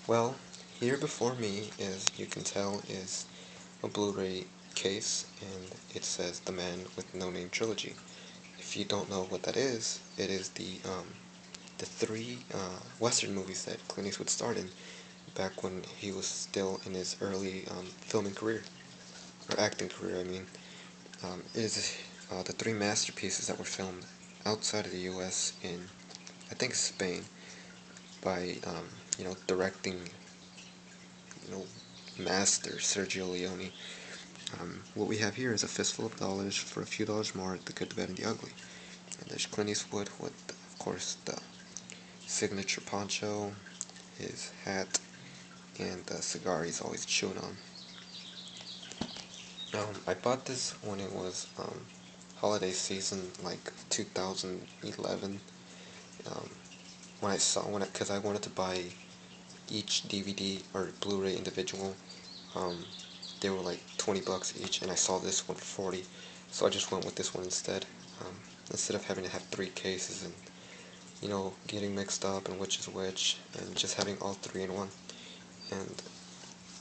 Well, here before me, as you can tell, is a Blu-ray case, and it says The Man with No Name Trilogy. If you don't know what that is, it is the three Western movies that Clint Eastwood starred in back when he was still in his early filming career, or acting career, I mean. It is the three masterpieces that were filmed outside of the U.S. in, I think, Spain, by, directing, you know, master Sergio Leone. What we have here is A Fistful of Dollars for a Few Dollars More, The Good, the Bad, and the Ugly. And there's Clint Eastwood with, of course, the signature poncho, his hat, and the cigar he's always chewing on. I bought this when it was holiday season, like 2011. Um, because I wanted to buy each DVD or Blu-ray individual. Um, they were like 20 bucks each, and I saw this one for 40, so I just went with this one instead. Um, Instead of having to have three cases and getting mixed up and which is which, and just having all three in one. And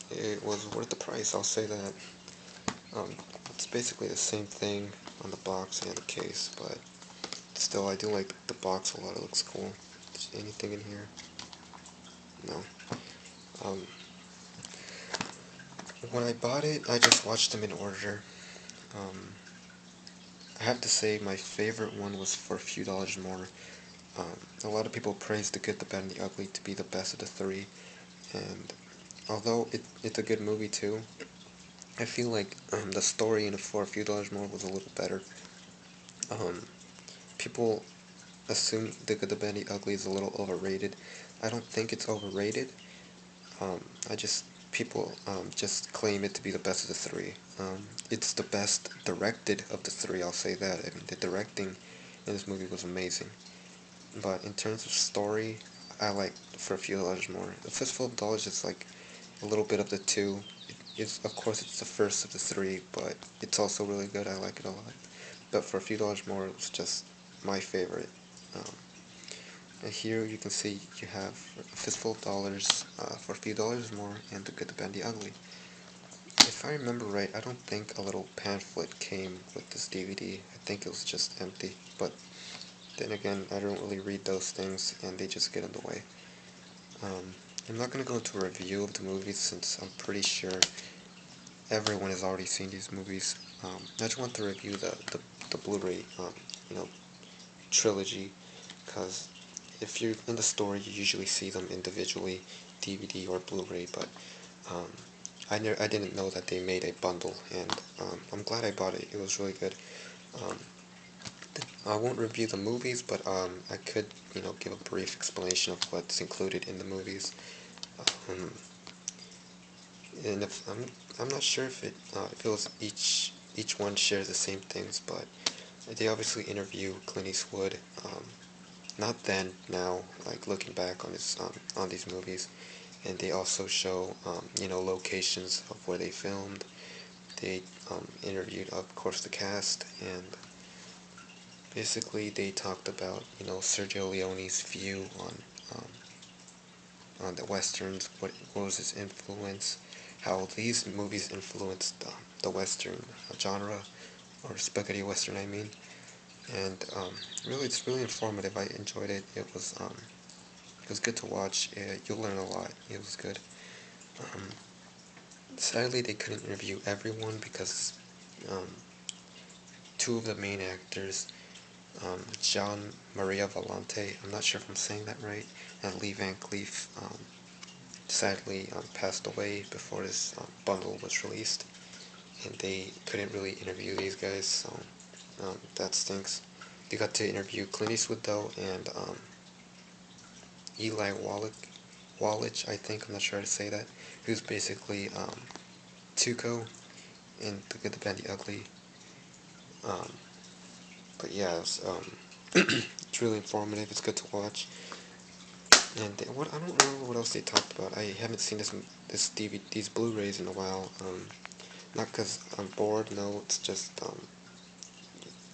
it was worth the price, I'll say that. Um, it's basically the same thing on the box and the case, but still, I do like the box a lot. It looks cool. Is anything in here? No. Um, when I bought it, I just watched them in order. Um, I have to say my favorite one was For a Few Dollars More. A lot of people praise The Good, the Bad, and the Ugly to be the best of the three, and although it's a good movie too, I feel like the story in For a Few Dollars More was a little better. Um, People assume The Good, the Bad, and the Ugly is a little overrated. I don't think it's overrated. I just People just claim it to be the best of the three. It's the best directed of the three. I'll say that. I mean, the directing in this movie was amazing. But in terms of story, I like For a Few Dollars More. A Fistful of Dollars is like a little bit of the two. Of course it's the first of the three, but it's also really good. I like it a lot. But For a Few Dollars More, it was just my favorite. Um, and here you can see you have A Fistful of Dollars, For a Few Dollars More, and The Good, the Bad, and the Ugly. If I remember right, I don't think a little pamphlet came with this DVD. I think it was just empty. But then again, I don't really read those things, and they just get in the way. Um, I'm not going to go into a review of the movies since I'm pretty sure everyone has already seen these movies. I just want to review the Blu-ray, you know, trilogy, because if you're in the store, you usually see them individually, DVD or Blu-ray, but um, I didn't know that they made a bundle, and I'm glad I bought it. It was really good. Um, I won't review the movies, but I could, give a brief explanation of what's included in the movies. Um, and if I'm not sure if it was each one shares the same things, but they obviously interview Clint Eastwood. Not then, now, like looking back on his on these movies, and they also show locations of where they filmed. They interviewed, of course, the cast, and basically they talked about Sergio Leone's view on the westerns. What was his influence? How these movies influenced the western genre, or spaghetti western, I mean. And really, it's really informative. I enjoyed it. It was good to watch. You'll learn a lot. It was good. Um, Sadly, they couldn't interview everyone because um, two of the main actors, John Maria Volante, I'm not sure if I'm saying that right, and Lee Van Cleef, sadly passed away before this bundle was released, and they couldn't really interview these guys, so that stinks. They got to interview Clint Eastwood though, and Eli Wallach, I think, I'm not sure how to say that, who's basically Tuco in The Good, the Bad, the Ugly. Um, but yeah, it's really informative. It's good to watch. And I don't remember what else they talked about. I haven't seen this DVD, these Blu-rays in a while. Not because I'm bored. No, it's just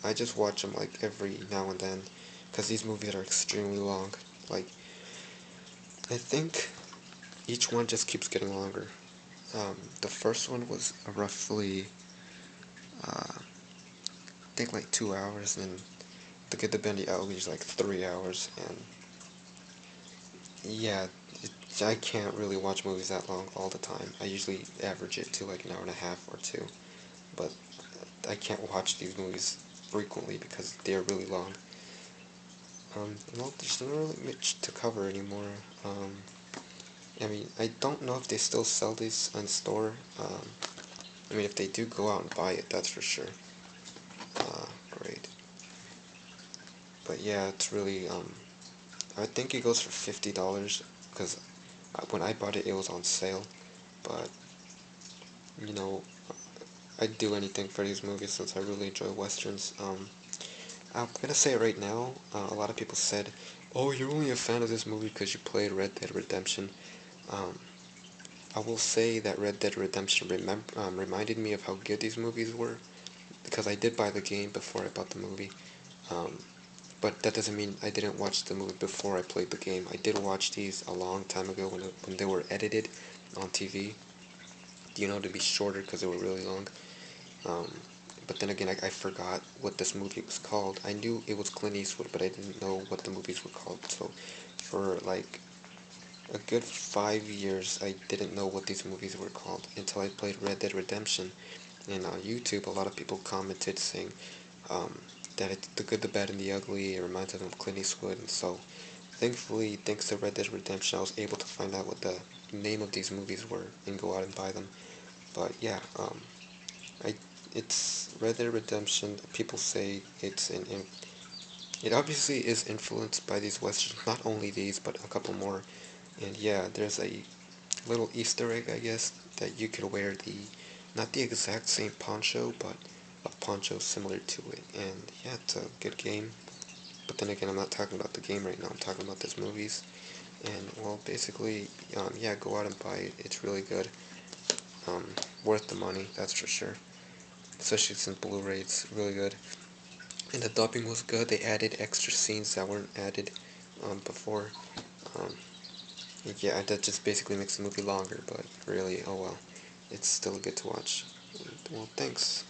I just watch them like every now and then, because these movies are extremely long. Like I think each one just keeps getting longer. The first one was roughly, I think like 2 hours, and to get the Bendy Ugly is like 3 hours, and yeah, I can't really watch movies that long all the time. I usually average it to like an hour and a half or two, but I can't watch these movies frequently because they're really long. Well, there's not really much to cover anymore. I mean, I don't know if they still sell these in store. I mean, if they do, go out and buy it, that's for sure. Great. But yeah, it's really, I think it goes for $50, because when I bought it, it was on sale. But, you know, I'd do anything for these movies since I really enjoy westerns. I'm gonna say it right now, a lot of people said, oh, you're only a fan of this movie because you played Red Dead Redemption. Um, I will say that Red Dead Redemption reminded me of how good these movies were, because I did buy the game before I bought the movie. Um, but that doesn't mean I didn't watch the movie before I played the game. I did watch these a long time ago when they were edited on TV, to be shorter because they were really long. Um, but then again, I forgot what this movie was called. I knew it was Clint Eastwood, but I didn't know what the movies were called. So for like a good 5 years, I didn't know what these movies were called until I played Red Dead Redemption. And on YouTube, a lot of people commented saying that it's the good, the bad, and the ugly. It reminds them of Clint Eastwood. And so, thankfully, thanks to Red Dead Redemption, I was able to find out what the name of these movies were and go out and buy them. But yeah, I it's Red Dead Redemption. People say it obviously is influenced by these westerns, not only these, but a couple more. And yeah, there's a little Easter egg, I guess, that you could wear not the exact same poncho, but a poncho similar to it. And yeah, it's a good game. But then again, I'm not talking about the game right now. I'm talking about these movies. And well, basically, yeah, go out and buy it. It's really good. Worth the money, that's for sure. Especially since Blu-ray, it's really good. And the dubbing was good. They added extra scenes that weren't added before. Um, yeah, that just basically makes the movie longer, but really, oh well. It's still good to watch. Well, thanks.